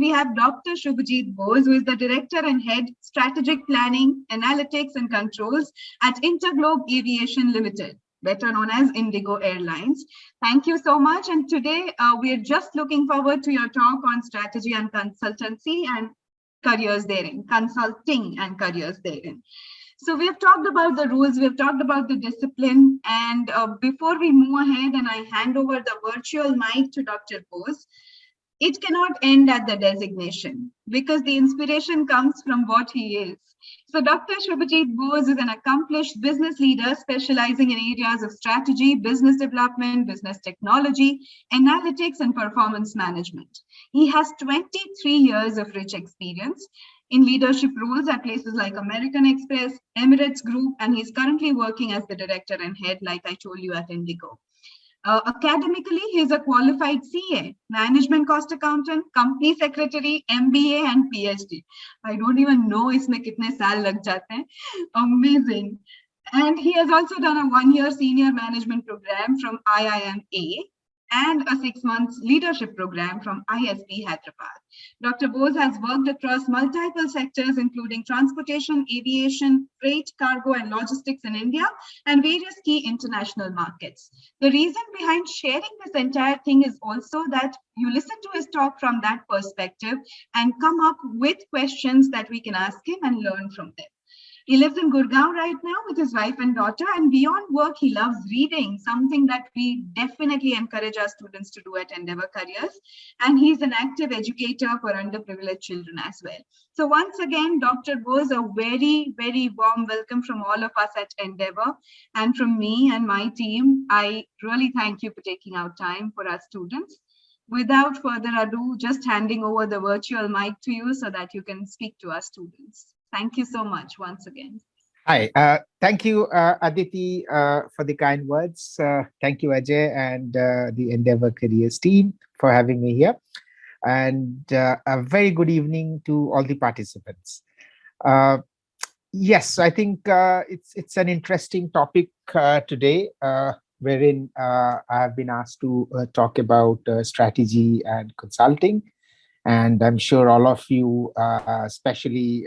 we have Dr. Subhajit Bose, who is the Director and Head Strategic Planning, Analytics and Controls at Interglobe Aviation Limited, better known as Indigo Airlines. Thank you so much. And today we are just looking forward to your talk on strategy and consultancy and careers therein, consulting and careers therein. So we have talked about the rules, we have talked about the discipline, and before we move ahead and I hand over the virtual mic to Dr. Bose, it cannot end at the designation because the inspiration comes from what he is. So Dr. Subhajit Bose is an accomplished business leader specializing in areas of strategy, business development, business technology, analytics, and performance management. He has 23 years of rich experience in leadership roles at places like American Express, Emirates Group, and he's currently working as the director and head, like I told you, at Indigo. Academically, he's a qualified CA, management cost accountant, company secretary, MBA, and PhD. I don't even know इसमें कितने साल लग जाते हैं. Amazing. And he has also done a 1-year senior management program from IIMA and a 6-month leadership program from ISB Hyderabad. Dr. Bose has worked across multiple sectors, including transportation, aviation, freight, cargo, and logistics in India, and various key international markets. The reason behind sharing this entire thing is also that you listen to his talk from that perspective and come up with questions that we can ask him and learn from them. He lives in Gurgaon right now with his wife and daughter, and beyond work, he loves reading, something that we definitely encourage our students to do at Endeavor Careers. And he's an active educator for underprivileged children as well. So once again, Dr. Bose, a very, very warm welcome from all of us at Endeavor. And from me and my team, I really thank you for taking out time for our students. Without further ado, just handing over the virtual mic to you so that you can speak to our students. Thank you so much once again. Hi, thank you, Aditi, for the kind words. Thank you, Ajay, and the Endeavor Careers team for having me here. And a very good evening to all the participants. Yes, I think it's an interesting topic today, wherein I have been asked to talk about strategy and consulting. And I'm sure all of you, especially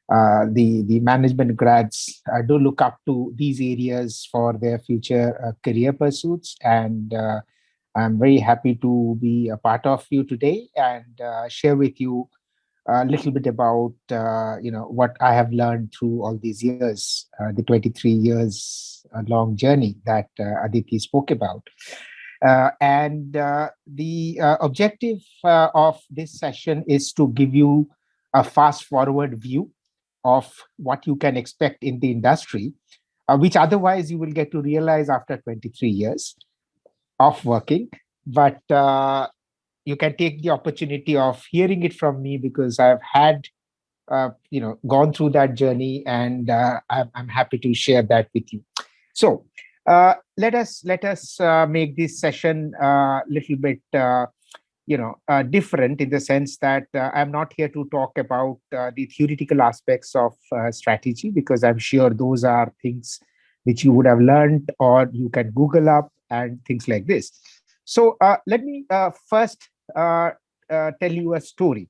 the management grads, do look up to these areas for their future career pursuits. And I'm very happy to be a part of you today and share with you a little bit about what I have learned through all these years, the 23 years long journey that Aditi spoke about. The objective of this session is to give you a fast forward view of what you can expect in the industry, which otherwise you will get to realize after 23 years of working. But you can take the opportunity of hearing it from me because I've had, gone through that journey, and I'm happy to share that with you. So let us make this session a little bit, different in the sense that I'm not here to talk about the theoretical aspects of strategy, because I'm sure those are things which you would have learned or you can Google up and things like this. So let me first tell you a story,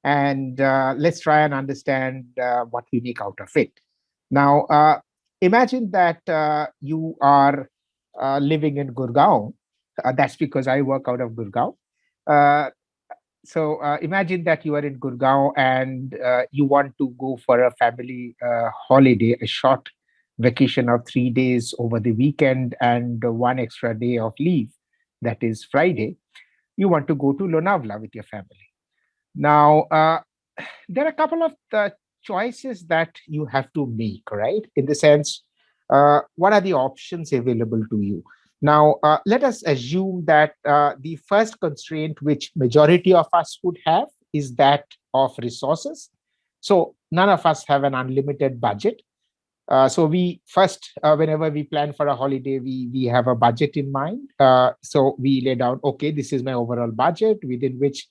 and let's try and understand what we make out of it. Now, imagine that you are living in Gurgaon. That's because I work out of Gurgaon. So imagine that you are in Gurgaon and you want to go for a family holiday, a short vacation of 3 days over the weekend and 1 extra day of leave. That is Friday. You want to go to Lonavala with your family. Now, there are a couple of choices that you have to make, right? In the sense, what are the options available to you? Now, let us assume that the first constraint which majority of us would have is that of resources. So none of us have an unlimited budget. So we first, whenever we plan for a holiday, we have a budget in mind. So we lay down, okay, this is my overall budget within which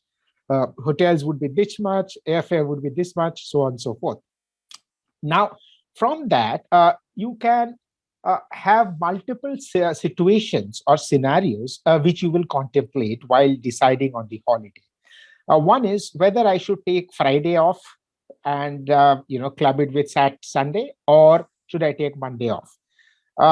hotels would be this much, airfare would be this much, so on and so forth. Now, from that, you can have multiple situations or scenarios which you will contemplate while deciding on the holiday. One is whether I should take Friday off and club it with Sunday, or should I take Monday off?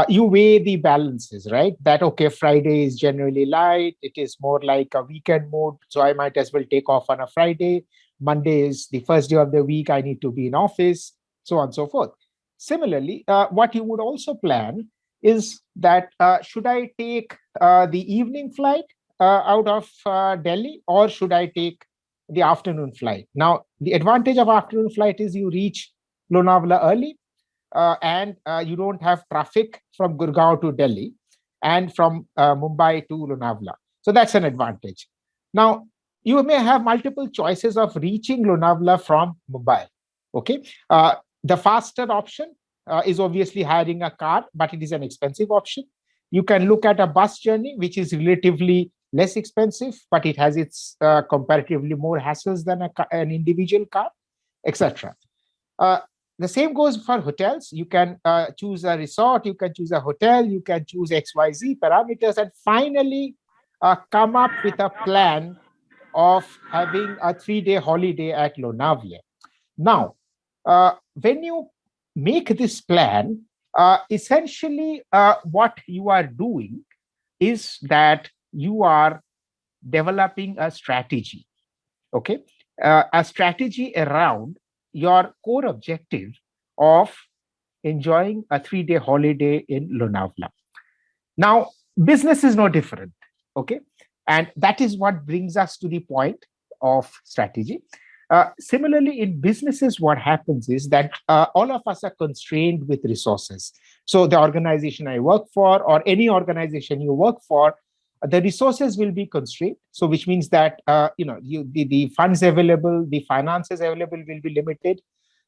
You weigh the balances, right? That okay, Friday is generally light, it is more like a weekend mode, so I might as well take off on a Friday. Monday is the first day of the week, I need to be in office, so on and so forth. Similarly, what you would also plan is that should I take the evening flight out of Delhi, or should I take the afternoon flight? Now, the advantage of afternoon flight is you reach Lonavala early, and you don't have traffic from Gurgaon to Delhi and from Mumbai to Lonavala. So that's an advantage. Now, you may have multiple choices of reaching Lonavala from Mumbai. Okay. The faster option is obviously hiring a car, but it is an expensive option. You can look at a bus journey, which is relatively less expensive, but it has its comparatively more hassles than an individual car, etc. Uh, the same goes for hotels. You can choose a resort, you can choose a hotel, you can choose XYZ parameters, and finally come up with a plan of having a 3-day holiday at Lonavala. Now, when you make this plan, essentially what you are doing is that you are developing a strategy, okay? A strategy around your core objective of enjoying a 3-day holiday in Lonavala. Now, business is no different, okay? And that is what brings us to the point of strategy. Similarly, in businesses, what happens is that all of us are constrained with resources. So, the organization I work for, or any organization you work for, the resources will be constrained. So, which means that the funds available, the finances available will be limited.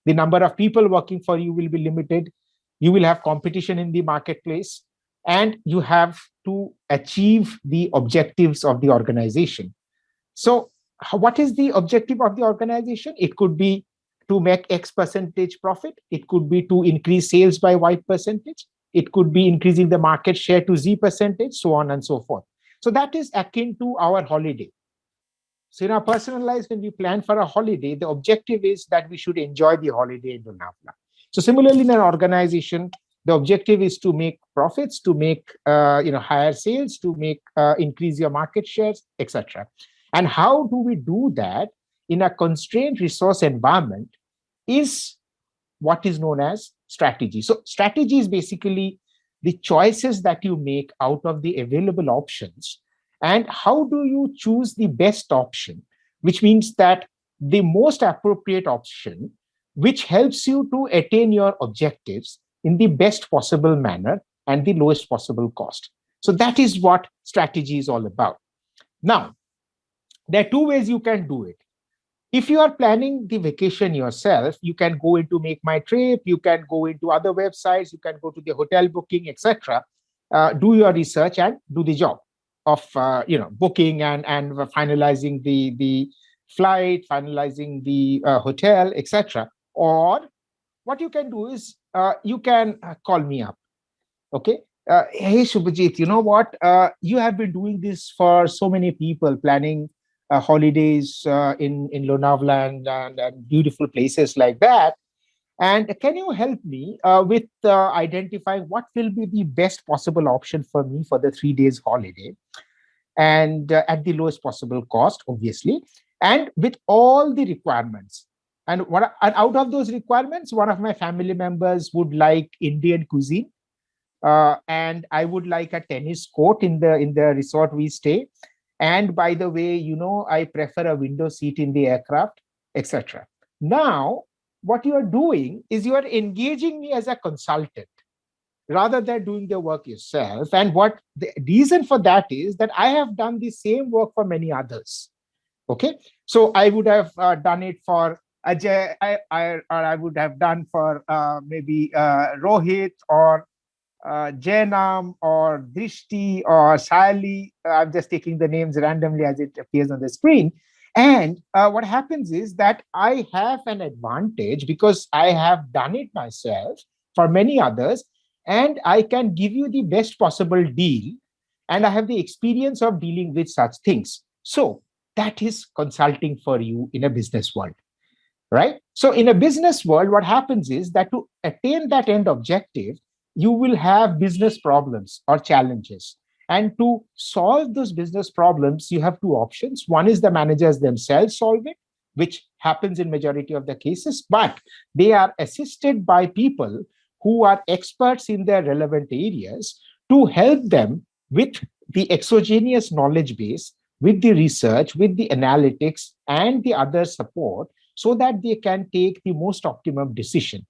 The number of people working for you will be limited. You will have competition in the marketplace, and you have to achieve the objectives of the organization. So, what is the objective of the organization? It could be to make X percentage profit. It could be to increase sales by Y percentage. It could be increasing the market share to Z percentage, so on and so forth. So that is akin to our holiday. So in our personal lives, when we plan for a holiday, the objective is that we should enjoy the holiday in Lonavala. So similarly, in an organization, the objective is to make profits, to make higher sales, to make increase your market shares, etc. And how do we do that in a constrained resource environment is what is known as strategy. So strategy is basically the choices that you make out of the available options, and how do you choose the best option, which means that the most appropriate option which helps you to attain your objectives in the best possible manner and the lowest possible cost. So that is what strategy is all about. Now, there are two ways you can do it. If you are planning the vacation yourself, you can go into Make My Trip, you can go into other websites, you can go to the hotel booking, etc. Do your research and do the job of booking and finalizing the flight, finalizing the hotel, etc. Or what you can do is you can call me up. Okay. Hey, Subhajit, you know what? You have been doing this for so many people, planning holidays in Lonavala and beautiful places like that. And can you help me with identifying what will be the best possible option for me for the 3 days holiday, and at the lowest possible cost, obviously, and with all the requirements. And out of those requirements, one of my family members would like Indian cuisine, and I would like a tennis court in the resort we stay. And by the way, I prefer a window seat in the aircraft, etc. Now, what you are doing is you are engaging me as a consultant rather than doing the work yourself. And what the reason for that is that I have done the same work for many others. Okay, so I would have done it for Ajay, or I would have done for maybe Rohit, or Jainam, or Drishti, or Sally. I'm just taking the names randomly as it appears on the screen. And what happens is that I have an advantage because I have done it myself for many others, and I can give you the best possible deal. And I have the experience of dealing with such things. So, that is consulting for you in a business world, right? So in a business world, what happens is that to attain that end objective, you will have business problems or challenges. And to solve those business problems, you have two options. One is the managers themselves solve it, which happens in majority of the cases, but they are assisted by people who are experts in their relevant areas to help them with the exogenous knowledge base, with the research, with the analytics, and the other support, so that they can take the most optimum decision.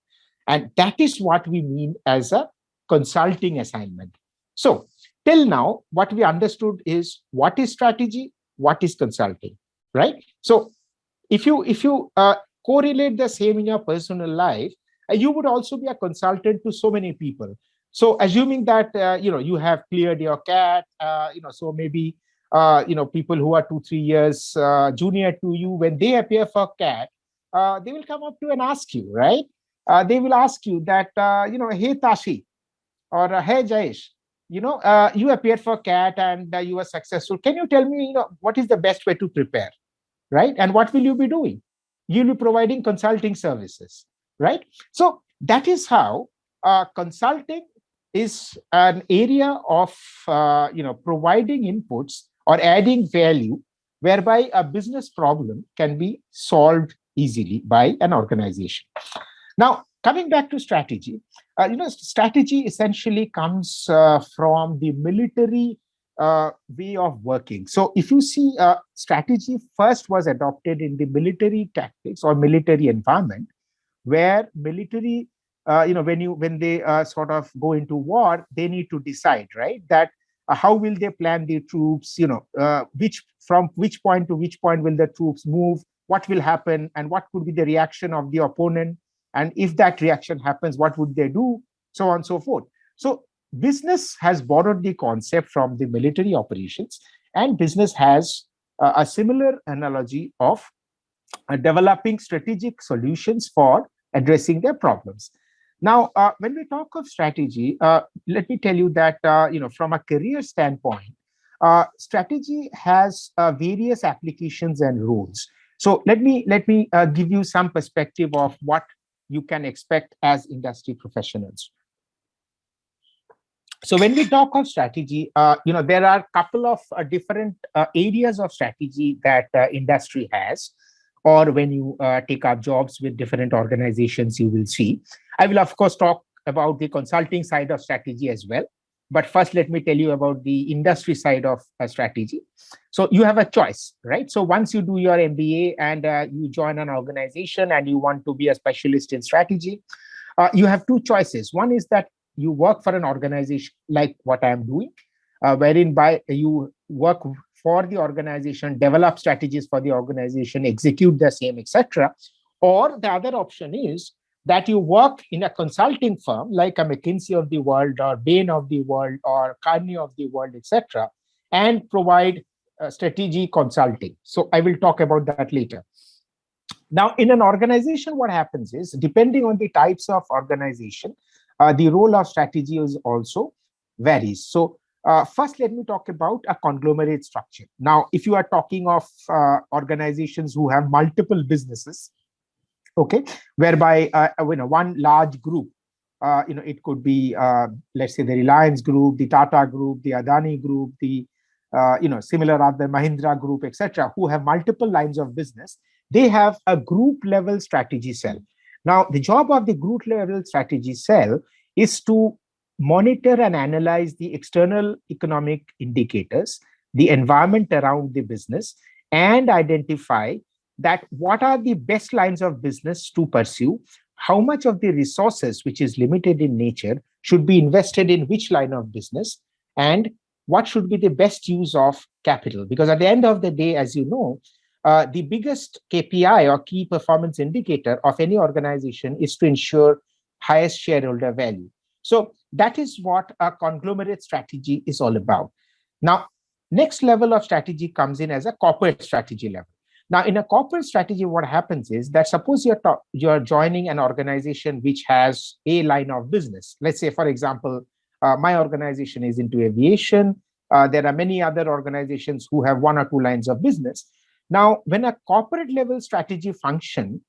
And that is what we mean as a consulting assignment. So, till now, what we understood is what is strategy, what is consulting, right? So, if you correlate the same in your personal life, you would also be a consultant to so many people. So, assuming that you have cleared your cat, so maybe people who are 2 3 years junior to you, when they appear for cat, they will come up to and ask you, right? They will ask you that, hey Tashi, or hey Jayesh, you appeared for cat and you were successful. Can you tell me, what is the best way to prepare, right? And what will you be doing? You'll be providing consulting services, right? So that is how consulting is an area of providing inputs or adding value, whereby a business problem can be solved easily by an organization. Now, coming back to strategy, strategy essentially comes from the military way of working. So, if you see, strategy first was adopted in the military tactics or military environment, where military, when they sort of go into war, they need to decide, right, that how will they plan the troops, which from which point to which point will the troops move, what will happen, and what could be the reaction of the opponent, and if that reaction happens, what would they do, so on and so forth. So business has borrowed the concept from the military operations, and business has a similar analogy of developing strategic solutions for addressing their problems. Now, when we talk of strategy, let me tell you that from a career standpoint, strategy has various applications and roles. So let me give you some perspective of what you can expect as industry professionals. So when we talk of strategy, there are a couple of different areas of strategy that industry has, or when you take up jobs with different organizations, you will see. I will, of course, talk about the consulting side of strategy as well. But first, let me tell you about the industry side of strategy. So you have a choice, right? So once you do your MBA and you join an organization and you want to be a specialist in strategy, you have two choices. One is that you work for an organization like what I am doing, wherein by you work for the organization, develop strategies for the organization, execute the same, etc. Or the other option is that you work in a consulting firm like a McKinsey of the world, or Bain of the world, or Carney of the world, etc., and provide strategy consulting. So I will talk about that later. Now, in an organization, what happens is, depending on the types of organization, the role of strategy is also varies. So first, let me talk about a conglomerate structure. Now, if you are talking of organizations who have multiple businesses, okay, whereby one large group, it could be, let's say, the Reliance Group, the Tata Group, the Adani Group, the similar other Mahindra Group, etc., who have multiple lines of business. They have a group level strategy cell. Now, the job of the group level strategy cell is to monitor and analyze the external economic indicators, the environment around the business, and identify that what are the best lines of business to pursue, how much of the resources, which is limited in nature, should be invested in which line of business, and what should be the best use of capital. Because at the end of the day, as you know, the biggest KPI or key performance indicator of any organization is to ensure highest shareholder value. So that is what a conglomerate strategy is all about. Now, next level of strategy comes in as a corporate strategy level. Now, in a corporate strategy, what happens is that suppose you're joining an organization which has a line of business. Let's say, for example, my organization is into aviation. There are many other organizations who have one or two lines of business. Now, when a corporate level strategy function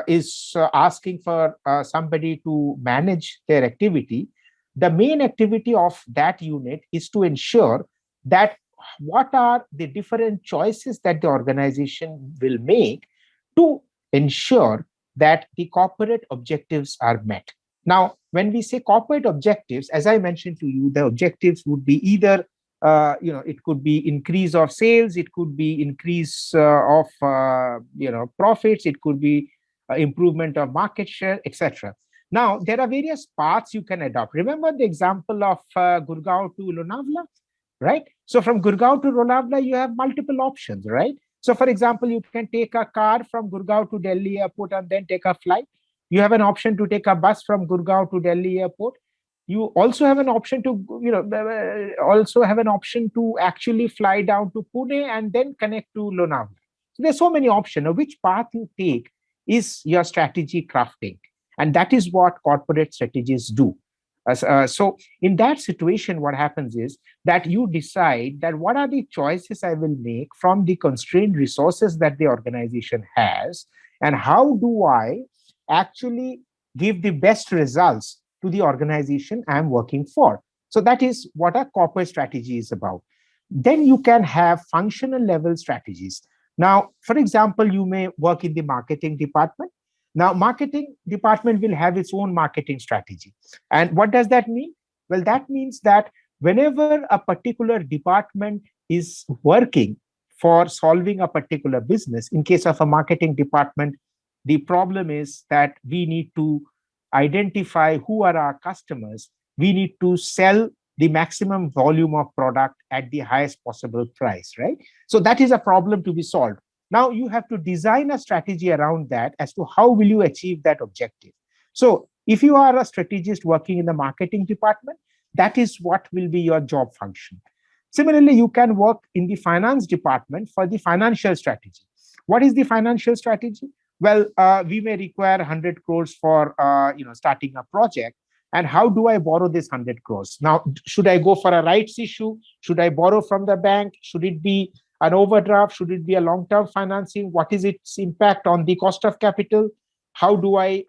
is asking for somebody to manage their activity, the main activity of that unit is to ensure that what are the different choices that the organization will make to ensure that the corporate objectives are met. Now, when we say corporate objectives, as I mentioned to you, the objectives would be either it could be increase of sales, it could be increase of profits, it could be improvement of market share, etc. Now, there are various paths you can adopt. Remember the example of Gurgaon to Lonavala, right? So from Gurgaon to Lonavala, you have multiple options, right? So for example, you can take a car from Gurgaon to Delhi airport and then take a flight. You have an option to take a bus from Gurgaon to Delhi airport. You also have an option to actually fly down to Pune and then connect to Lonavala. So there's so many options. Now, which path you take is your strategy crafting, and that is what corporate strategies do. So in that situation, what happens is that you decide that what are the choices I will make from the constrained resources that the organization has, and how do I actually give the best results to the organization I'm working for. So that is what a corporate strategy is about. Then you can have functional level strategies. Now, for example, you may work in the marketing department. Now, marketing department will have its own marketing strategy. And what does that mean? Well, that means that whenever a particular department is working for solving a particular business, in case of a marketing department, the problem is that we need to identify who are our customers. We need to sell the maximum volume of product at the highest possible price, right? So that is a problem to be solved. Now you have to design a strategy around that as to how will you achieve that objective. So if you are a strategist working in the marketing department, that is what will be your job function. Similarly, you can work in the finance department for the financial strategy. What is the financial strategy? Well, we may require 100 crores for starting a project. And how do I borrow this 100 crores? Now, should I go for a rights issue? Should I borrow from the bank? Should it be an overdraft? Should it be a long-term financing? What is its impact on the cost of capital? How do I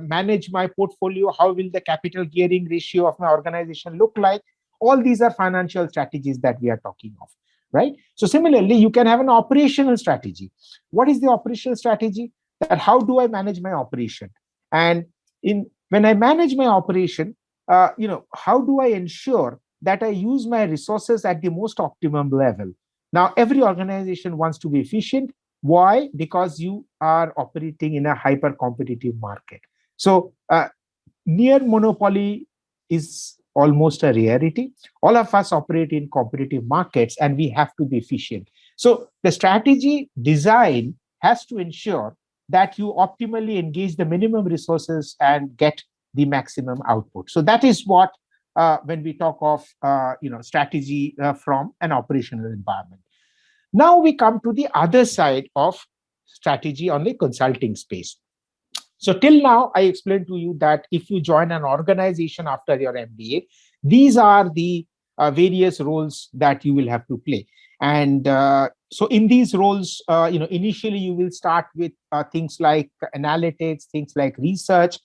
manage my portfolio? How will the capital gearing ratio of my organization look like? All these are financial strategies that we are talking of, right? So similarly, you can have an operational strategy. What is the operational strategy? That how do I manage my operation? And when I manage my operation, how do I ensure that I use my resources at the most optimum level? Now, every organization wants to be efficient. Why? Because you are operating in a hyper competitive market. So near monopoly is almost a rarity. All of us operate in competitive markets and we have to be efficient. So the strategy design has to ensure that you optimally engage the minimum resources and get the maximum output. So that is what when we talk of strategy from an operational environment. Now we come to the other side of strategy on the consulting space. So till now, I explained to you that if you join an organization after your MBA, these are the various roles that you will have to play. And so in these roles, initially you will start with things like analytics, things like research,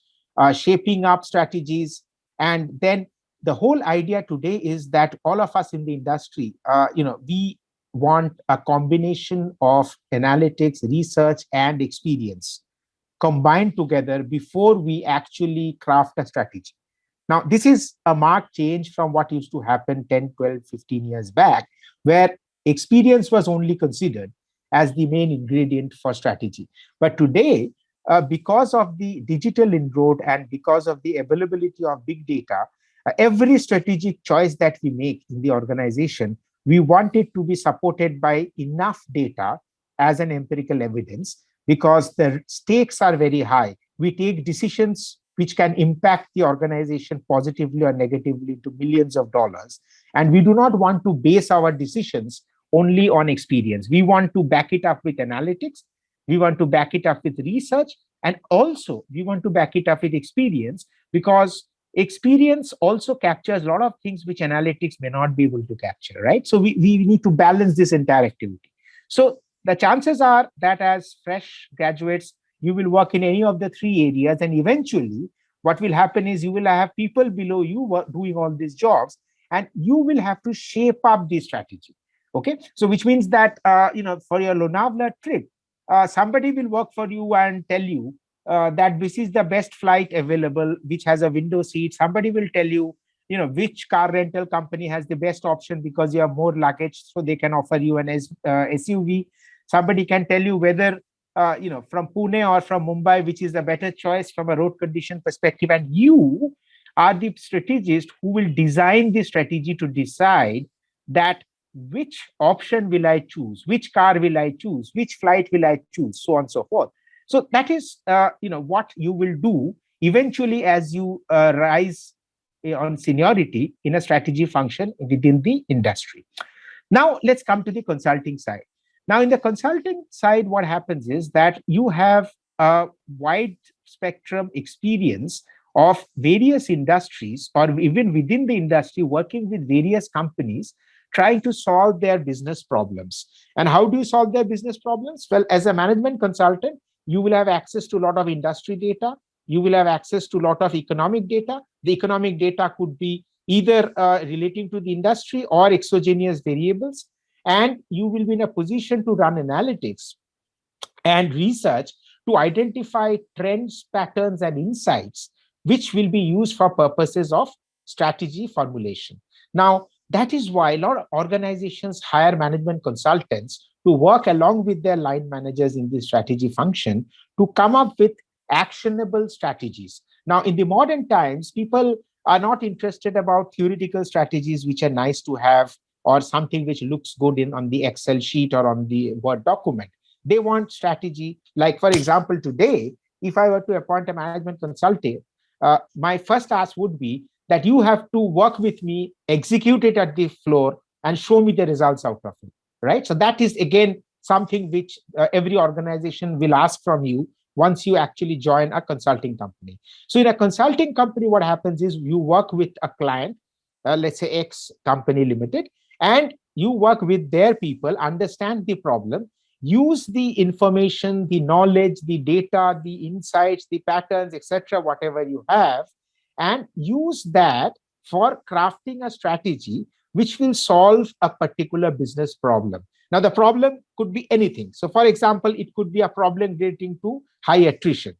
shaping up strategies. And then the whole idea today is that all of us in the industry, we want a combination of analytics, research, and experience combined together before we actually craft a strategy. Now, this is a marked change from what used to happen 10, 12, 15 years back, where experience was only considered as the main ingredient for strategy. But today, because of the digital inroad and because of the availability of big data, every strategic choice that we make in the organization, we want it to be supported by enough data as an empirical evidence, because the stakes are very high. We take decisions which can impact the organization positively or negatively to millions of dollars. And we do not want to base our decisions only on experience. We want to back it up with analytics. We want to back it up with research. And also, we want to back it up with experience, because experience also captures a lot of things which analytics may not be able to capture, right? So we need to balance this entire activity. So the chances are that as fresh graduates, you will work in any of the three areas. And eventually, what will happen is you will have people below you doing all these jobs, and you will have to shape up the strategy. Okay. So, which means that, for your Lonavala trip, somebody will work for you and tell you that this is the best flight available, which has a window seat. Somebody will tell you, which car rental company has the best option because you have more luggage, so they can offer you an SUV. Somebody can tell you whether, from Pune or from Mumbai, which is the better choice from a road condition perspective. And you are the strategist who will design the strategy to decide that which option will I choose, which car will I choose, which flight will I choose, so on and so forth. So that is, what you will do eventually as you rise on seniority in a strategy function within the industry. Now, let's come to the consulting side. Now, in the consulting side, what happens is that you have a wide spectrum experience of various industries, or even within the industry, working with various companies, trying to solve their business problems. And how do you solve their business problems? Well, as a management consultant, you will have access to a lot of industry data. You will have access to a lot of economic data. The economic data could be either relating to the industry or exogenous variables. And you will be in a position to run analytics and research to identify trends, patterns, and insights, which will be used for purposes of strategy formulation. Now, that is why a lot of organizations hire management consultants to work along with their line managers in the strategy function to come up with actionable strategies. Now, in the modern times, people are not interested about theoretical strategies, which are nice to have, or something which looks good on the Excel sheet or on the Word document. They want strategy. Like, for example, today, if I were to appoint a management consultant, my first ask would be that you have to work with me, execute it at the floor, and show me the results out of it. Right. So that is, again, something which every organization will ask from you once you actually join a consulting company. So in a consulting company, what happens is you work with a client, let's say X company limited, and you work with their people, understand the problem, use the information, the knowledge, the data, the insights, the patterns, etc., whatever you have, and use that for crafting a strategy which will solve a particular business problem. Now, the problem could be anything. So, for example, it could be a problem relating to high attrition.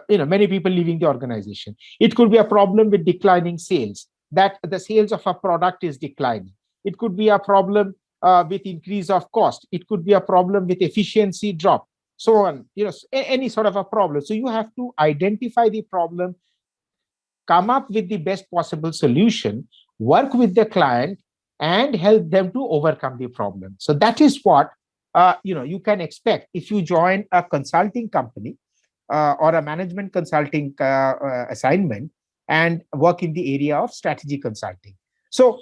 Many people leaving the organization. It could be a problem with declining sales, that the sales of a product is declining. It could be a problem with increase of cost. It could be a problem with efficiency drop, so on. Any sort of a problem. So you have to identify the problem, come up with the best possible solution, work with the client, and help them to overcome the problem. So that is what you can expect if you join a consulting company or a management consulting assignment and work in the area of strategy consulting. So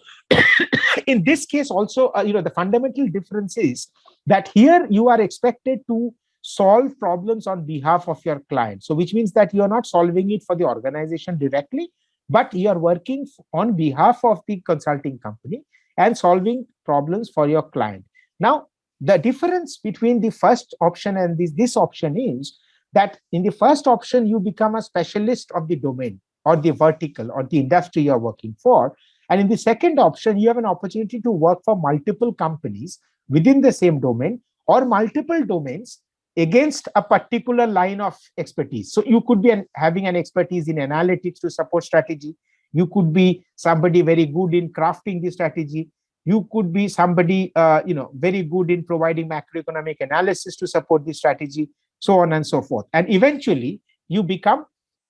in this case also, the fundamental difference is that here you are expected to solve problems on behalf of your client. So which means that you are not solving it for the organization directly, but you are working on behalf of the consulting company and solving problems for your client. Now, the difference between the first option and this option is that in the first option, you become a specialist of the domain or the vertical or the industry you're working for. And in the second option, you have an opportunity to work for multiple companies within the same domain or multiple domains against a particular line of expertise. So you could be having an expertise in analytics to support strategy. You could be somebody very good in crafting the strategy. You could be somebody very good in providing macroeconomic analysis to support the strategy, so on and so forth. And eventually, you become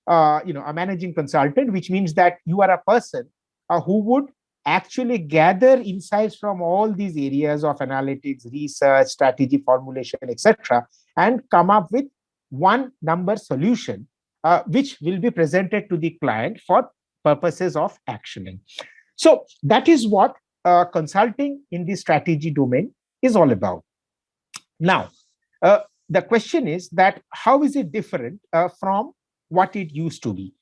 a managing consultant, which means that you are a person who would actually gather insights from all these areas of analytics, research, strategy formulation, etc., and come up with one number solution, which will be presented to the client for purposes of actioning. So that is what consulting in the strategy domain is all about. Now, the question is that how is it different from what it used to be?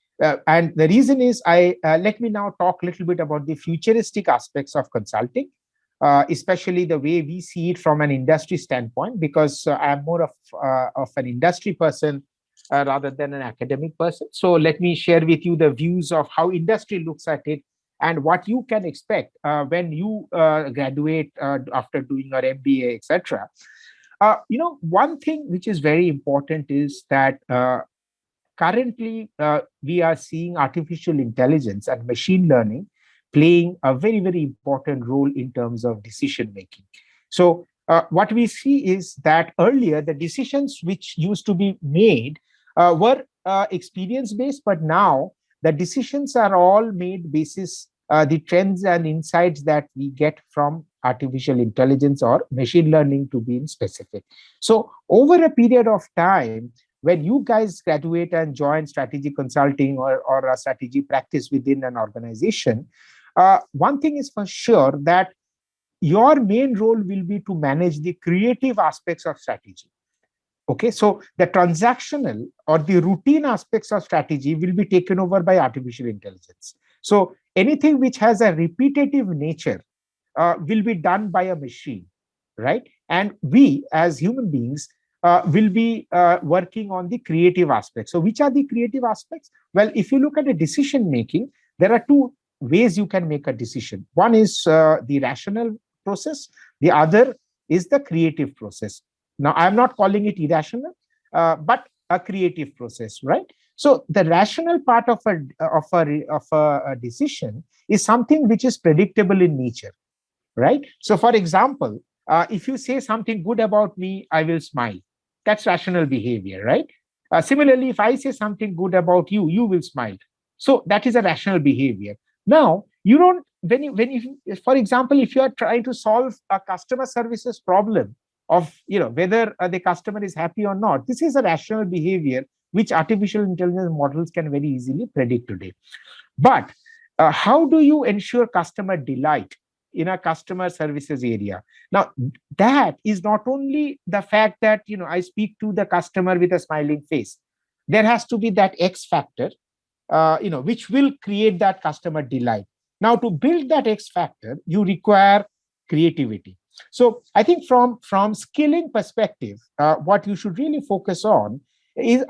And the reason is, let me now talk a little bit about the futuristic aspects of consulting. especially the way we see it from an industry standpoint, because I'm more of an industry person rather than an academic person. So let me share with you the views of how industry looks at it and what you can expect when you graduate after doing your MBA, etc. One thing which is very important is that currently we are seeing artificial intelligence and machine learning playing a very, very important role in terms of decision making. So what we see is that earlier the decisions which used to be made were experience based, but now the decisions are all made basis the trends and insights that we get from artificial intelligence or machine learning, to be in specific. So over a period of time, when you guys graduate and join strategy consulting or a strategy practice within an organization, one thing is for sure, that your main role will be to manage the creative aspects of strategy. Okay, so the transactional or the routine aspects of strategy will be taken over by artificial intelligence. So anything which has a repetitive nature will be done by a machine, right? And we as human beings will be working on the creative aspects. So which are the creative aspects? Well, if you look at the decision making, there are two ways you can make a decision. One is the rational process, the other is the creative process. Now I'm not calling it irrational, but a creative process, right? So the rational part of a decision is something which is predictable in nature, right? So, for example, if you say something good about me, I will smile. That's rational behavior, right? Similarly, if I say something good about you, you will smile. So that is a rational behavior. Now, you don't when you for example, if you are trying to solve a customer services problem of whether the customer is happy or not, this is a rational behavior which artificial intelligence models can very easily predict today. But how do you ensure customer delight in a customer services area? Now, that is not only the fact that I speak to the customer with a smiling face. There has to be that X factor, which will create that customer delight. Now, to build that X factor, you require creativity. So, I think from skilling perspective, what you should really focus on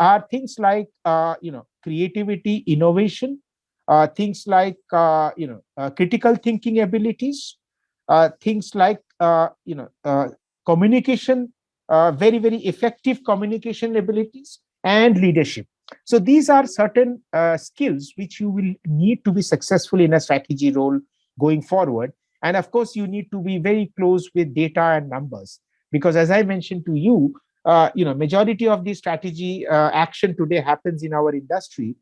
are things like creativity, innovation, things like critical thinking abilities, things like communication, very, very effective communication abilities, and leadership. So these are certain skills which you will need to be successful in a strategy role going forward. And of course, you need to be very close with data and numbers, because as I mentioned to you, majority of the strategy action today happens in our industry,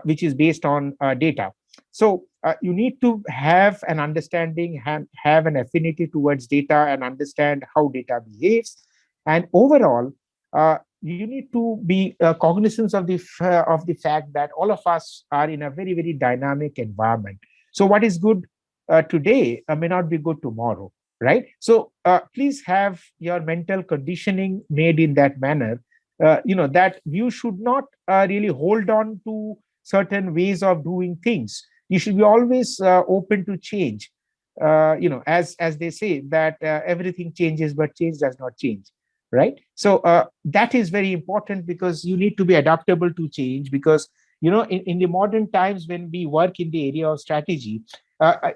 which is based on data. So you need to have an understanding, have an affinity towards data, and understand how data behaves. And overall, you need to be cognizant of the fact that all of us are in a very, very dynamic environment. So what is good today may not be good tomorrow, right? So please have your mental conditioning made in that manner, that you should not really hold on to certain ways of doing things. You should be always open to change. As they say that everything changes, but change does not change, right? So that is very important, because you need to be adaptable to change. Because in the modern times, when we work in the area of strategy,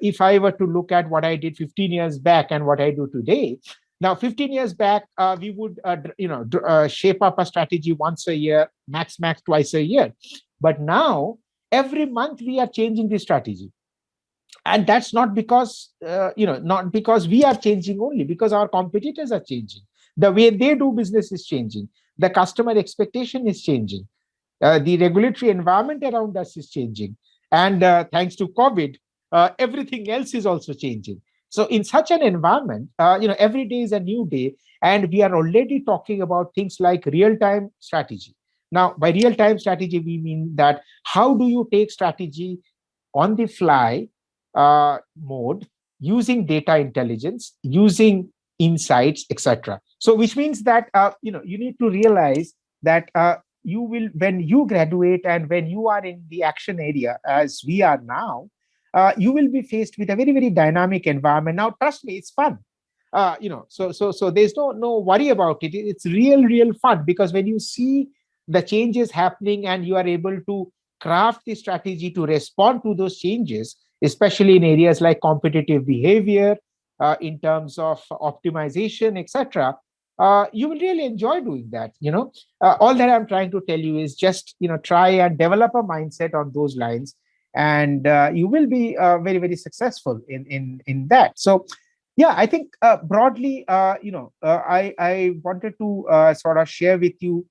if I were to look at what I did 15 years back and what I do today, now 15 years back, we would shape up a strategy once a year, max twice a year. But now every month we are changing the strategy. And that's not because not because we are changing only, because our competitors are changing. The way they do business is changing. The customer expectation is changing. The regulatory environment around us is changing. And thanks to COVID, everything else is also changing. So in such an environment, every day is a new day. And we are already talking about things like real-time strategy. Now, by real-time strategy, we mean that how do you take strategy on the fly mode, using data intelligence, using insights, etc. So which means that you need to realize that you will, when you graduate and when you are in the action area as we are now, you will be faced with a very, very dynamic environment. Now, trust me, it's fun. So there's no worry about it. It's real fun, because when you see the changes happening and you are able to craft the strategy to respond to those changes, especially in areas like competitive behavior, in terms of optimization, etc., you will really enjoy doing that. All that I'm trying to tell you is just try and develop a mindset on those lines, and you will be very, very successful in that. So yeah, I think broadly, I wanted to sort of share with you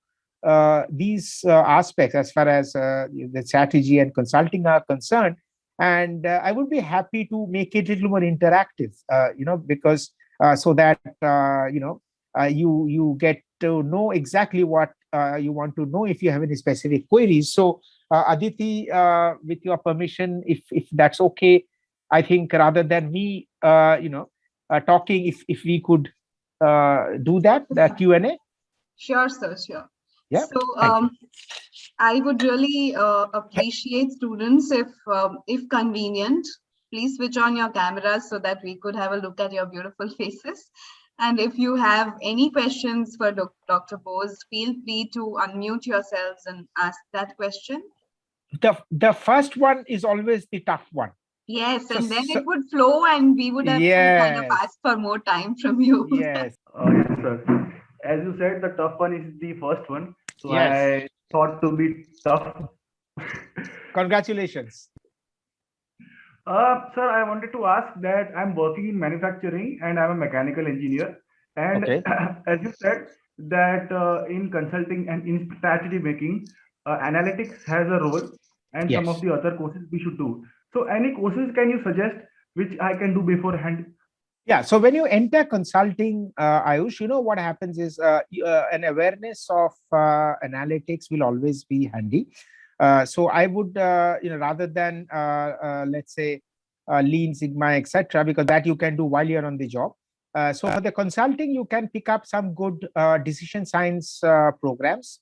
these aspects as far as the strategy and consulting are concerned. And I would be happy to make it a little more interactive, because so that you get to know exactly what you want to know if you have any specific queries. So Aditi, with your permission, if that's okay, I think rather than me, talking, if we could do that Q&A. Sure, sir, sure. Yeah, So thank you. I would really appreciate students, if convenient, please switch on your cameras so that we could have a look at your beautiful faces. And if you have any questions for Dr. Bose, feel free to unmute yourselves and ask that question. The first one is always the tough one. Yes, So, and then it would flow and we would have to kind of yes, ask for more time from you. yes, Yes, sir. As you said, the tough one is the first one. So yes. I thought to be tough. Congratulations. Sir, I wanted to ask that I'm working in manufacturing and I'm a mechanical engineer. And Okay. as you said, that in consulting and in strategy making, analytics has a role, and some of Yes. the other courses we should do. So, any courses can you suggest which I can do beforehand? Yeah. So when you enter consulting, Ayush, what happens is an awareness of analytics will always be handy. So I would, rather than let's say Lean Sigma, etc., because that you can do while you're on the job. So for the consulting, you can pick up some good decision science programs,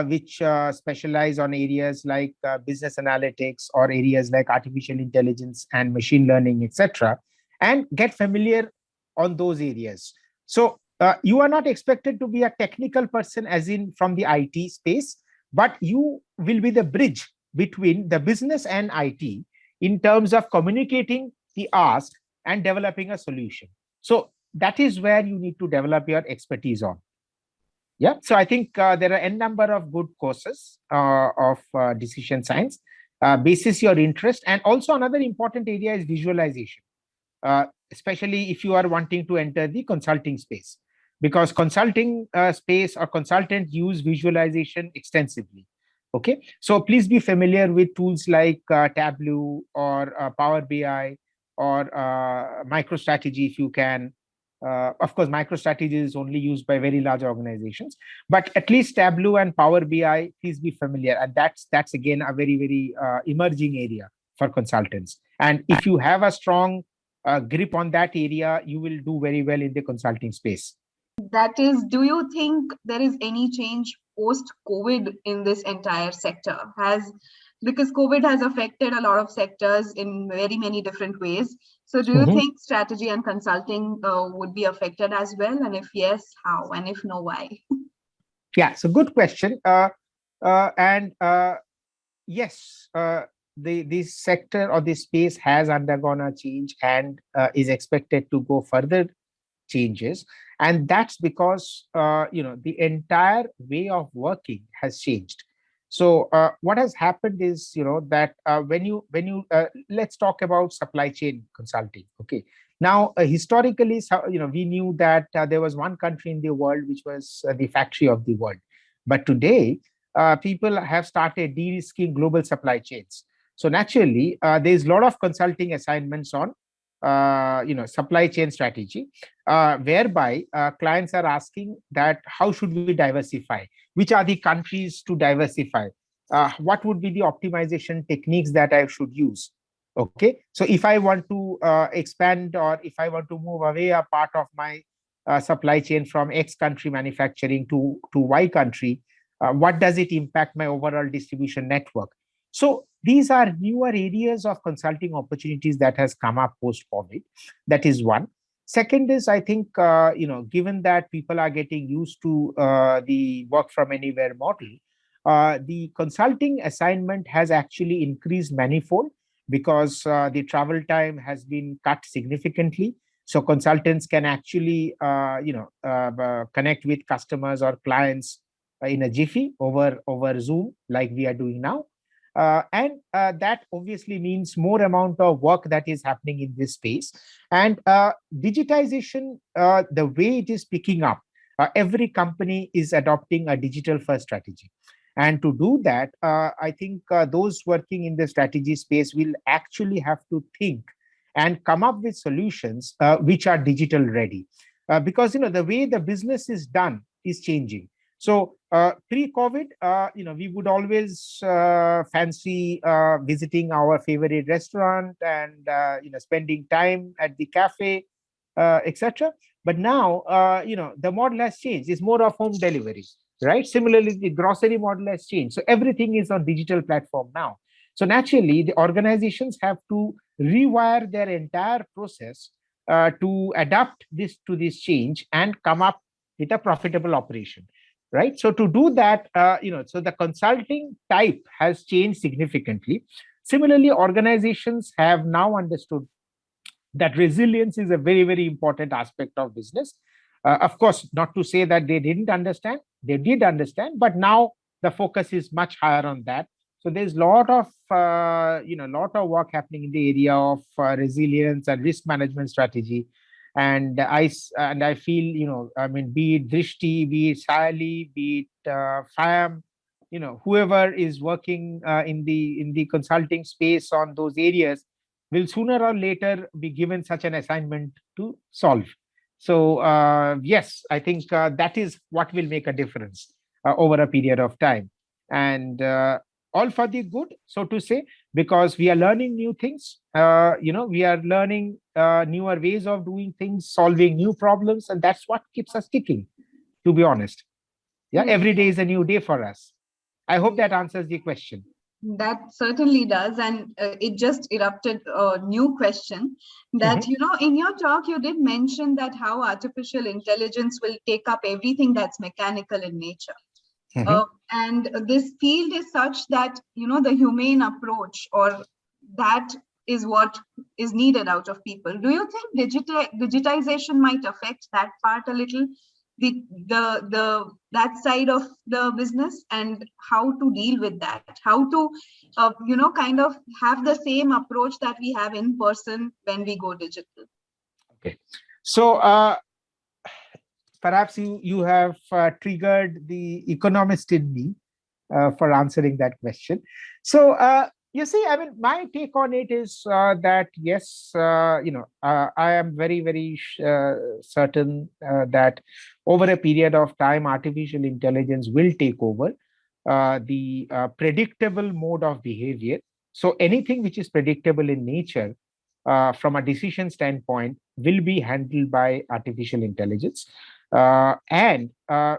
which specialize on areas like business analytics, or areas like artificial intelligence and machine learning, etc., and get familiar on those areas. So you are not expected to be a technical person, as in from the IT space, but you will be the bridge between the business and IT in terms of communicating the ask and developing a solution. So that is where you need to develop your expertise on. Yeah. So I think there are n number of good courses of decision science, basis your interest. And also another important area is visualization, especially if you are wanting to enter the consulting space, because consulting space or consultant use visualization extensively. Okay, so please be familiar with tools like Tableau or Power BI or MicroStrategy if you can. Of course, MicroStrategy is only used by very large organizations, but at least Tableau and Power BI, please be familiar. And that's again a very, very emerging area for consultants. And if you have a strong grip on that area, you will do very well in the consulting space. That is, do you think there is any change post-COVID in this entire sector? Because COVID has affected a lot of sectors in very many different ways. So do you think strategy and consulting would be affected as well? And if yes, how? And if no, why? Yeah, so good question. And yes, this sector or this space has undergone a change and is expected to go further changes. And that's because the entire way of working has changed. So what has happened is that when you let's talk about supply chain consulting. Okay, now historically, we knew that there was one country in the world which was the factory of the world, but today people have started de-risking global supply chains. So naturally, there's a lot of consulting assignments on supply chain strategy, whereby clients are asking that how should we diversify, which are the countries to diversify, what would be the optimization techniques that I should use. Okay, so if I want to expand, or if I want to move away a part of my supply chain from X country manufacturing to Y country, what does it impact my overall distribution network? So these are newer areas of consulting opportunities that has come up post COVID. That is one. Second is, I think, given that people are getting used to the work from anywhere model, the consulting assignment has actually increased manifold, because the travel time has been cut significantly. So consultants can actually, connect with customers or clients in a jiffy over Zoom, like we are doing now. And that obviously means more amount of work that is happening in this space. And digitization, the way it is picking up, every company is adopting a digital first strategy. And to do that, I think those working in the strategy space will actually have to think and come up with solutions which are digital ready. Because the way the business is done is changing. So pre-COVID, we would always fancy visiting our favorite restaurant and spending time at the cafe, etc. But now, the model has changed. It's more of home delivery, right? Similarly, the grocery model has changed. So everything is on digital platform now. So naturally, the organizations have to rewire their entire process to adapt this to this change and come up with a profitable operation, right? So to do that, so the consulting type has changed significantly. Similarly, organizations have now understood that resilience is a very, very important aspect of business. Of course, not to say that they didn't understand, they did understand, but now the focus is much higher on that. So there's lot of work happening in the area of resilience and risk management strategy. And I feel, I mean, be it Drishti, be it Sally, be it FAM, whoever is working in the consulting space on those areas will sooner or later be given such an assignment to solve. So yes, I think that is what will make a difference over a period of time. And all for the good, so to say, because we are learning new things. We are learning newer ways of doing things, solving new problems, and that's what keeps us ticking, to be honest. Yeah, every day is a new day for us. I hope that answers the question. That certainly does. And it just erupted a new question that, in your talk, you did mention that how artificial intelligence will take up everything that's mechanical in nature. And this field is such that, the humane approach, or that is what is needed out of people. Do you think digitization might affect that part a little? That side of the business, and how to deal with that, how to kind of have the same approach that we have in person when we go digital. Okay, so perhaps you have triggered the economist in me for answering that question. So you see, I mean, my take on it is that yes, I am very, very certain that over a period of time, artificial intelligence will take over the predictable mode of behavior. So anything which is predictable in nature, from a decision standpoint, will be handled by artificial intelligence. And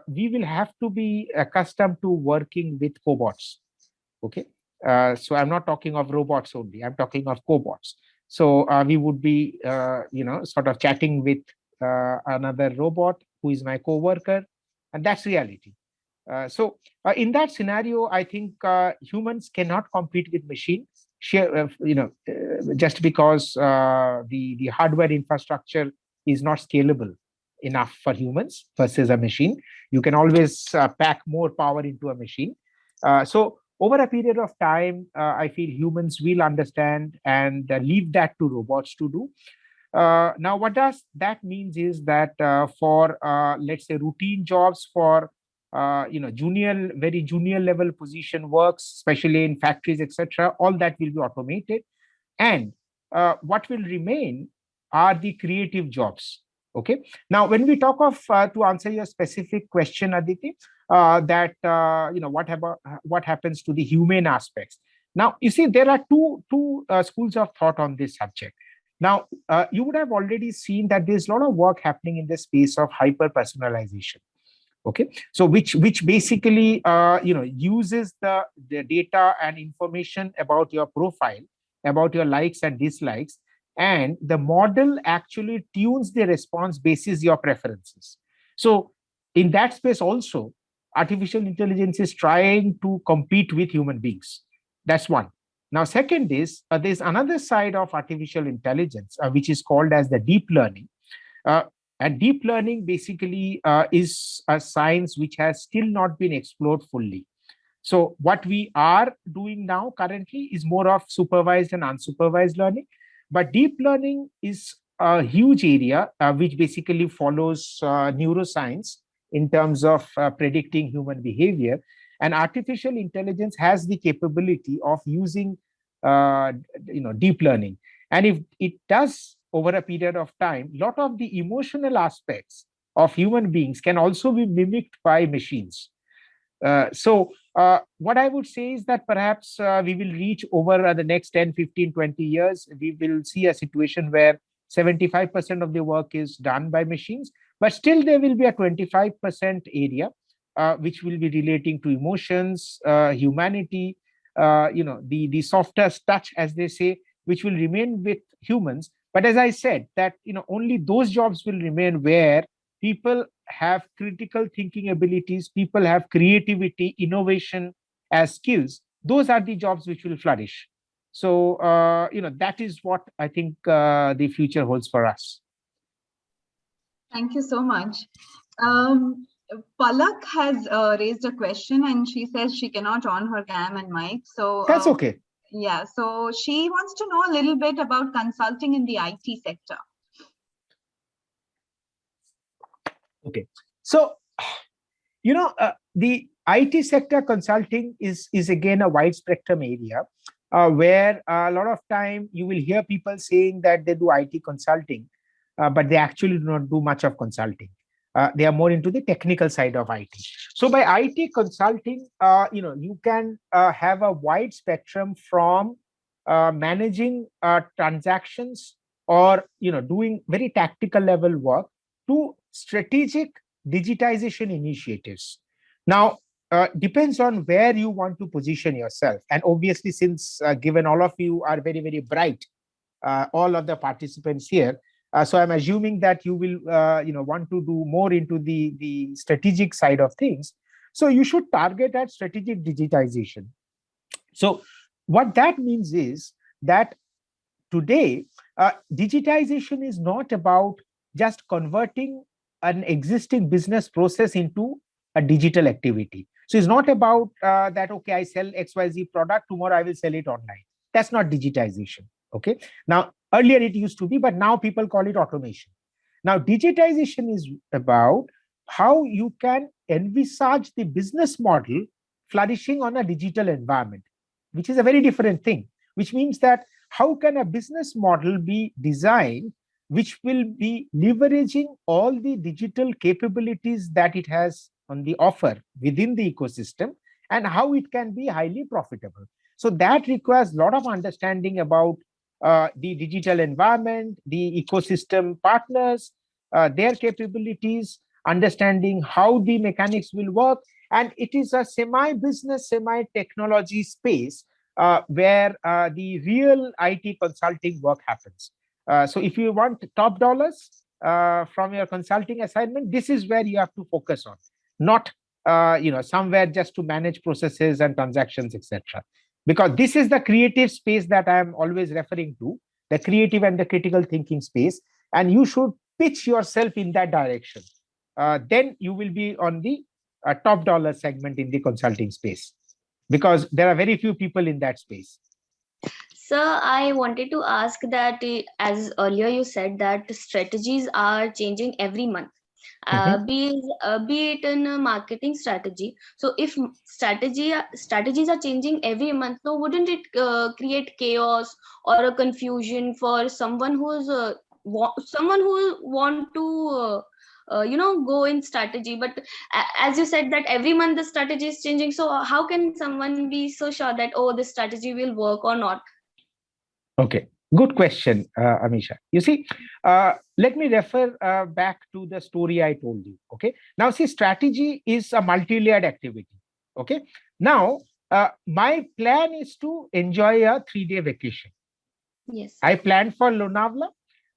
we will have to be accustomed to working with cobots. Okay. So I'm not talking of robots only, I'm talking of cobots. So we would be, sort of chatting with another robot who is my coworker, and that's reality. So in that scenario, I think humans cannot compete with machine. Just because the hardware infrastructure is not scalable enough for humans versus a machine. You can always pack more power into a machine. So over a period of time, I feel humans will understand and leave that to robots to do. Now, what does that means is that for let's say routine jobs, for very junior level position works, especially in factories, etc., all that will be automated. And what will remain are the creative jobs. Okay. Now, when we talk of to answer your specific question, Aditi, that what happens to the human aspects. Now, you see, there are two schools of thought on this subject. Now, you would have already seen that there's a lot of work happening in the space of hyper personalization. Okay, so which basically uses the data and information about your profile, about your likes and dislikes, and the model actually tunes the response basis your preferences. So in that space also, artificial intelligence is trying to compete with human beings. That's one. Now second is, there's another side of artificial intelligence, which is called as the deep learning. uh, and deep learning basically is a science which has still not been explored fully. So what we are doing now currently is more of supervised and unsupervised learning. But deep learning is a huge area which basically follows neuroscience in terms of predicting human behavior. And artificial intelligence has the capability of using deep learning. And if it does over a period of time, a lot of the emotional aspects of human beings can also be mimicked by machines. What I would say is that perhaps we will reach over the next 10, 15, 20 years, we will see a situation where 75% of the work is done by machines, but still there will be a 25% area which will be relating to emotions, humanity, the softer touch, as they say, which will remain with humans. But as I said, that only those jobs will remain where people have critical thinking abilities, people have creativity, innovation as skills. Those are the jobs which will flourish. So, that is what I think the future holds for us. Thank you so much. Palak has raised a question and she says she cannot on her cam and mic. So that's okay. Yeah, so she wants to know a little bit about consulting in the IT sector. Okay. So, the IT sector consulting is again a wide spectrum area where a lot of time you will hear people saying that they do IT consulting, but they actually do not do much of consulting. They are more into the technical side of IT. So by IT consulting, you can have a wide spectrum from managing transactions or doing very tactical level work to strategic digitization initiatives. Now, depends on where you want to position yourself. And obviously, since given all of you are very, very bright, all of the participants here, so I'm assuming that you will, want to do more into the strategic side of things. So you should target at strategic digitization. So what that means is that today, digitization is not about just converting an existing business process into a digital activity. So it's not about that, okay, I sell XYZ product, tomorrow I will sell it online. That's not digitization. Okay. Now, earlier it used to be, but now people call it automation. Now, digitization is about how you can envisage the business model flourishing on a digital environment, which is a very different thing, which means that how can a business model be designed which will be leveraging all the digital capabilities that it has on the offer within the ecosystem, and how it can be highly profitable. So that requires a lot of understanding about the digital environment, the ecosystem partners, their capabilities, understanding how the mechanics will work. And it is a semi-business, semi-technology space where the real IT consulting work happens. So if you want top dollars from your consulting assignment, this is where you have to focus on, not somewhere just to manage processes and transactions, etc. Because this is the creative space that I am always referring to, the creative and the critical thinking space, and you should pitch yourself in that direction. Then you will be on the top dollar segment in the consulting space, because there are very few people in that space. Sir, I wanted to ask that, as earlier you said that strategies are changing every month, be it in a marketing strategy. So if strategies are changing every month, so wouldn't it create chaos or a confusion for someone someone who want to go in strategy? But as you said that every month the strategy is changing, so how can someone be so sure that, oh, this strategy will work or not? Okay. Good question, Amisha. You see, let me refer back to the story I told you. Okay. Now, see, strategy is a multi-layered activity. Okay. Now, my plan is to enjoy a 3-day vacation. Yes, I sir. planned for Lonavala,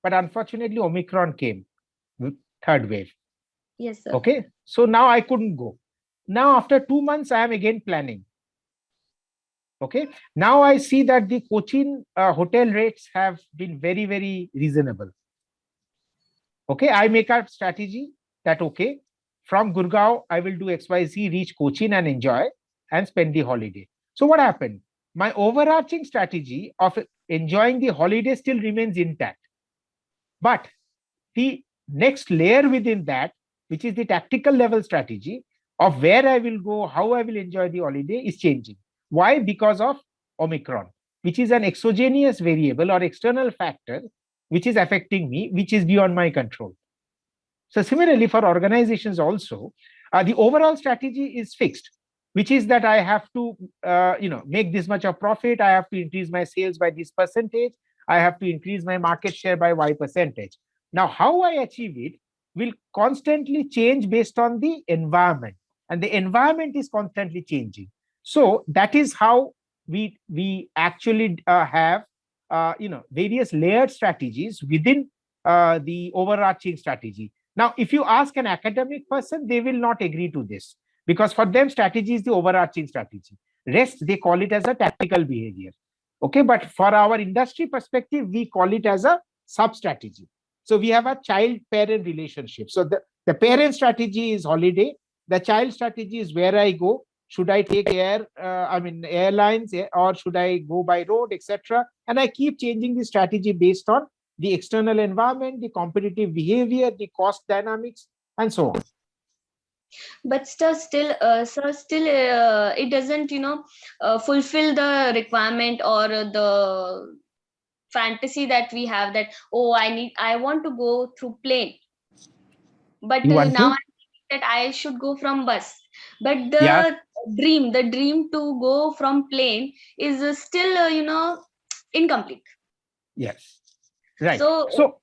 but unfortunately, Omicron came, third wave. Yes, sir. Okay. So now I couldn't go. Now, after 2 months, I am again planning. Okay. Now I see that the Cochin hotel rates have been very, very reasonable. Okay. I make a strategy that, okay, from Gurgaon, I will do XYZ, reach Cochin and enjoy and spend the holiday. So what happened? My overarching strategy of enjoying the holiday still remains intact. But the next layer within that, which is the tactical level strategy of where I will go, how I will enjoy the holiday, is changing. Why? Because of Omicron, which is an exogenous variable or external factor which is affecting me, which is beyond my control. So similarly, for organizations also, the overall strategy is fixed, which is that I have to, make this much of profit. I have to increase my sales by this percentage. I have to increase my market share by Y percentage. Now, how I achieve it will constantly change based on the environment, and the environment is constantly changing. So that is how we actually have various layered strategies within the overarching strategy. Now, if you ask an academic person, they will not agree to this because for them, strategy is the overarching strategy. Rest, they call it as a tactical behavior. Okay, but for our industry perspective, we call it as a sub strategy. So we have a child parent relationship. So the parent strategy is holiday, the child strategy is where I go. Should I take airlines, or should I go by road, etc.? And I keep changing the strategy based on the external environment, the competitive behavior, the cost dynamics, and so on. But still, it doesn't, fulfill the requirement or the fantasy that we have, that, oh, I want to go through plane, but You want now to? I think that I should go from bus. But Yeah. the dream to go from plane is still, incomplete. Yes. Right. So So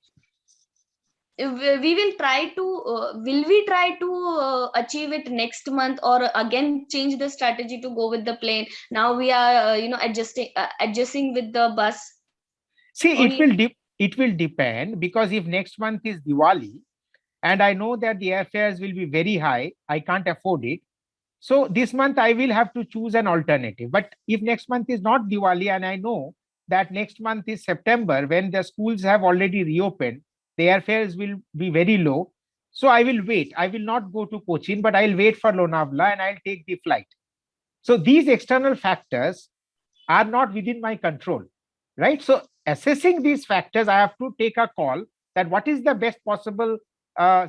we will try to will we try to achieve it next month, or again change the strategy to go with the plane? Now we are adjusting with the bus see, only. it will depend, because if next month is Diwali and I know that the airfares will be very high, I can't afford it. So this month I will have to choose an alternative. But if next month is not Diwali and I know that next month is September, when the schools have already reopened, the airfares will be very low. So I will wait. I will not go to Cochin, but I'll wait for Lonavala and I'll take the flight. So these external factors are not within my control, right? So assessing these factors, I have to take a call that what is the best possible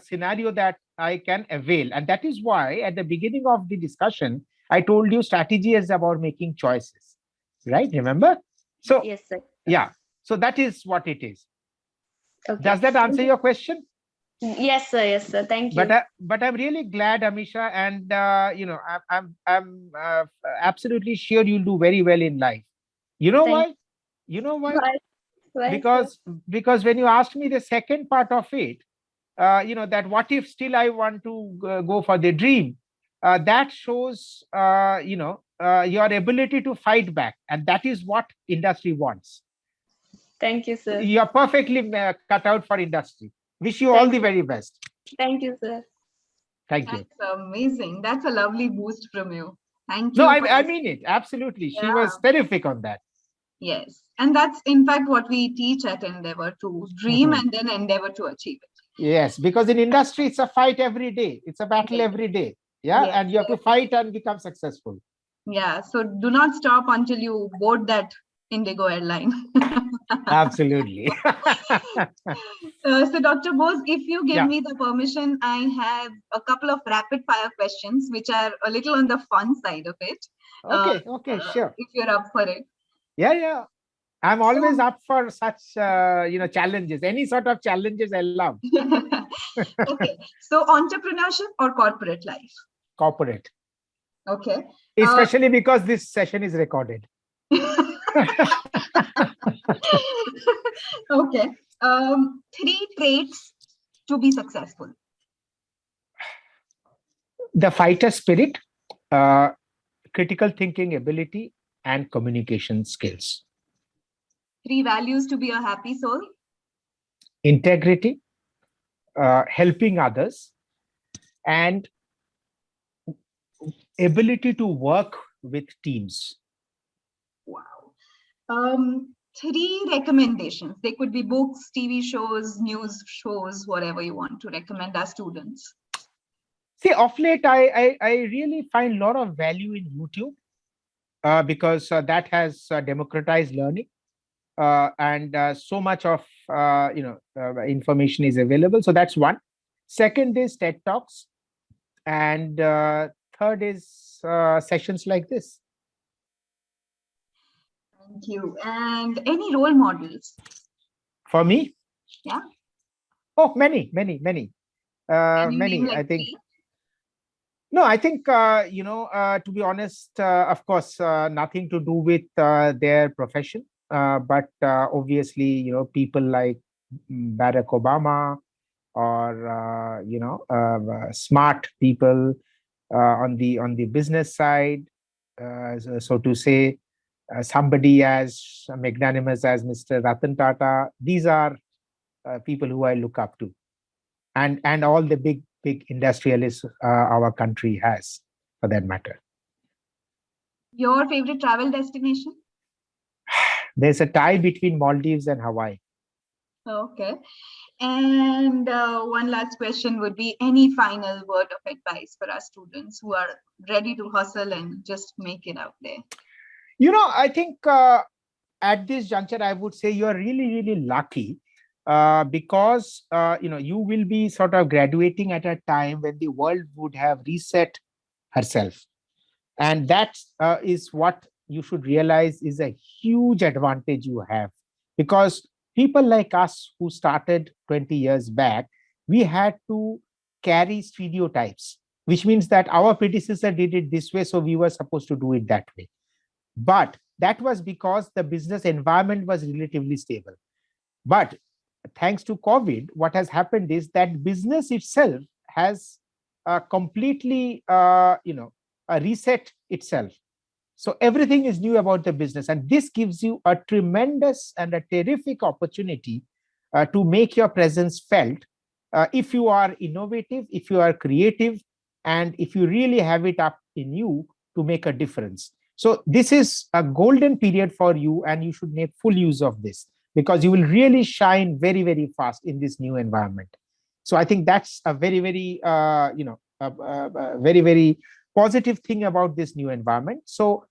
scenario that I can avail. And that is why at the beginning of the discussion, I told you strategy is about making choices, right? Remember? So, Yes, sir. yeah. So that is what it is. Okay. Does that answer your question? Yes, sir. Yes, sir. Thank you. But I'm really glad, Amisha, and I'm absolutely sure you'll do very well in life. You know Thank why? You know why? Why? Why, sir? Because when you asked me the second part of it, that what if still I want to go for the dream, that shows your ability to fight back, and that is what industry wants. Thank you, sir. You're perfectly cut out for industry. Wish you all Thank the you. very best. Thank you, sir. Thank you. That's amazing. That's a lovely boost from you. Thank No, you for I this. mean it. Absolutely. She Yeah. was terrific on that. Yes. And that's in fact what we teach at Endeavor, to dream and then endeavor to achieve it. Yes, because in industry, it's a fight every day. It's a battle every day. Yeah. Yes, And you have to fight and become successful. Yeah. So do not stop until you board that Indigo airline. Absolutely. So Dr. Bose, if you give Yeah. me the permission, I have a couple of rapid fire questions, which are a little on the fun side of it. Okay, sure. If you're up for it. Yeah. I'm always up for such, challenges. Any sort of challenges I love. Okay. So entrepreneurship or corporate life? Corporate. Okay. Especially because this session is recorded. Okay. 3 traits to be successful. The fighter spirit, uh, critical thinking ability, and communication skills. 3 values to be a happy soul. Integrity, helping others, and ability to work with teams. Wow. 3 recommendations. They could be books, TV shows, news shows, whatever you want to recommend our students. See, of late, I really find a lot of value in YouTube because that has democratized learning. And so much of information is available. So that's one. Second is TED Talks, and third is sessions like this. Thank you. And any role models? For me? Yeah. Oh, many. Can you name Many. like I think. 3? No, I think to be honest, of course, nothing to do with their profession, but obviously, people like Barack Obama, or smart people on the business side, so to say, somebody as magnanimous as Mr. Ratan Tata. These are people who I look up to, and all the big industrialists our country has, for that matter. Your favorite travel destination? There's a tie between Maldives and Hawaii. Okay. And one last question would be, any final word of advice for our students who are ready to hustle and just make it out there? I think at this juncture, I would say you're really lucky because you will be sort of graduating at a time when the world would have reset herself. And that is what you should realize is a huge advantage you have, because people like us who started 20 years back, we had to carry stereotypes, which means that our predecessor did it this way, so we were supposed to do it that way. But that was because the business environment was relatively stable. But thanks to COVID, what has happened is that business itself has completely, reset itself. So everything is new about the business, and this gives you a tremendous and a terrific opportunity to make your presence felt if you are innovative, if you are creative, and if you really have it up in you to make a difference. So this is a golden period for you, and you should make full use of this, because you will really shine very fast in this new environment. So I think that's a very very positive thing about this new environment. So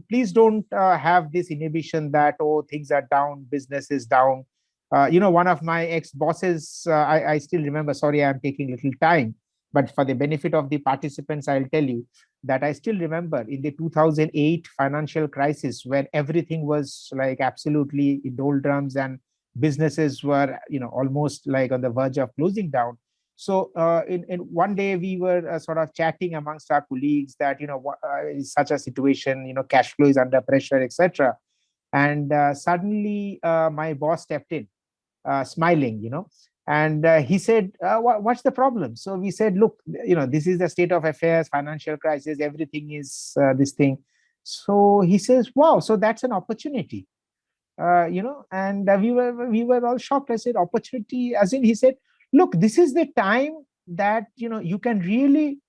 please don't have this inhibition that, oh, things are down, business is down. One of my ex-bosses, I still remember, sorry, I'm taking little time, but for the benefit of the participants, I'll tell you that I still remember in the 2008 financial crisis, when everything was like absolutely in doldrums and businesses were, almost like on the verge of closing down. So in one day we were sort of chatting amongst our colleagues that, is such a situation, cash flow is under pressure, etc. And suddenly my boss stepped in, smiling, and he said, what's the problem? So we said, look, this is the state of affairs, financial crisis, everything is this thing. So he says, wow, so that's an opportunity. And we were all shocked. I said, opportunity, as in, he said, look, this is the time that you can really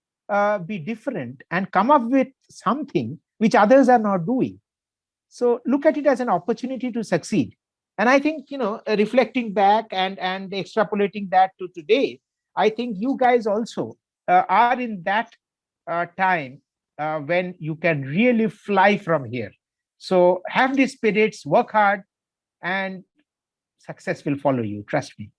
be different and come up with something which others are not doing. So look at it as an opportunity to succeed. And I think, reflecting back and extrapolating that to today, I think you guys also are in that time when you can really fly from here. So have these spirits, work hard, and success will follow you. Trust me.